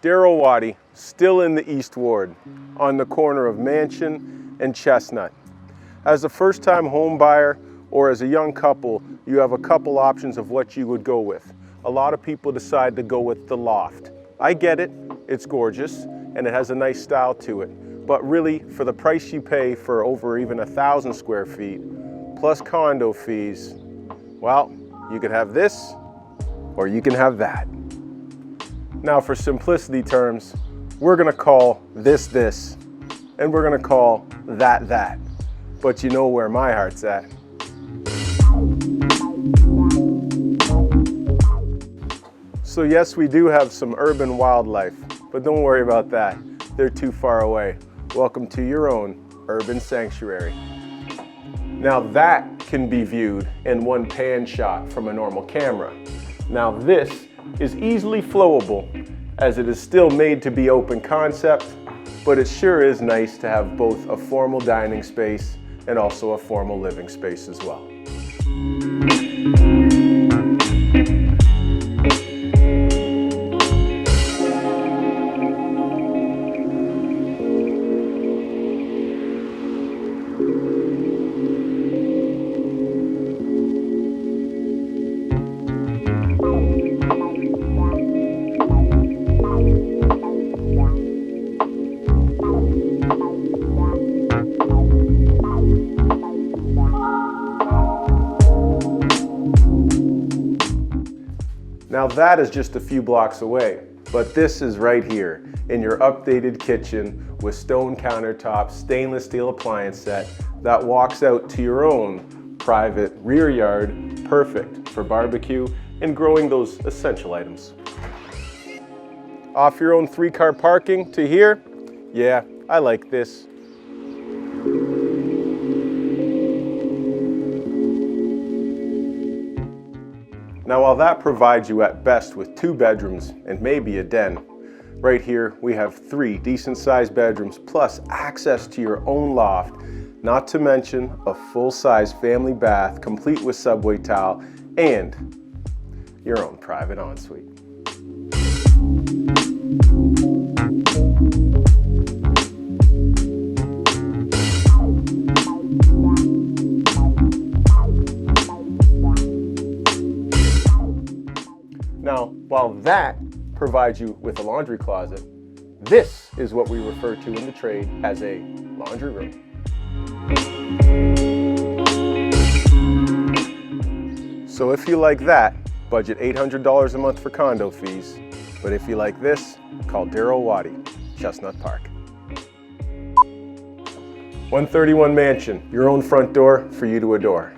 Watty, still in the East Ward, on the corner of Mansion and Chestnut. As a first-time home buyer or as a young couple, you have a couple options of what you would go with. A lot of people decide to go with the loft. I get it, it's gorgeous, and it has a nice style to it. But really, for the price you pay for over even 1,000 square feet, plus condo fees, well, you could have this, or you can have that. Now, for simplicity terms, we're gonna call this, and we're gonna call that. But you know where my heart's at. So yes, we do have some urban wildlife, but don't worry about that. They're too far away. Welcome to your own urban sanctuary. Now that can be viewed in one pan shot from a normal camera. Now this is easily flowable as it is still made to be open concept, but it sure is nice to have both a formal dining space and also a formal living space as well. Now that is just a few blocks away, but this is right here in your updated kitchen with stone countertops, stainless steel appliance set that walks out to your own private rear yard, perfect for barbecue and growing those essential items. Off your own 3-car parking to here, yeah, I like this. Now while that provides you at best with 2 bedrooms and maybe a den, right here we have 3 decent sized bedrooms plus access to your own loft, not to mention a full-size family bath complete with subway tile and your own private ensuite. Now, while that provides you with a laundry closet, this is what we refer to in the trade as a laundry room. So if you like that, budget $800 a month for condo fees. But if you like this, call Watty, Chestnut Park. 131 Mansion, your own front door for you to adore.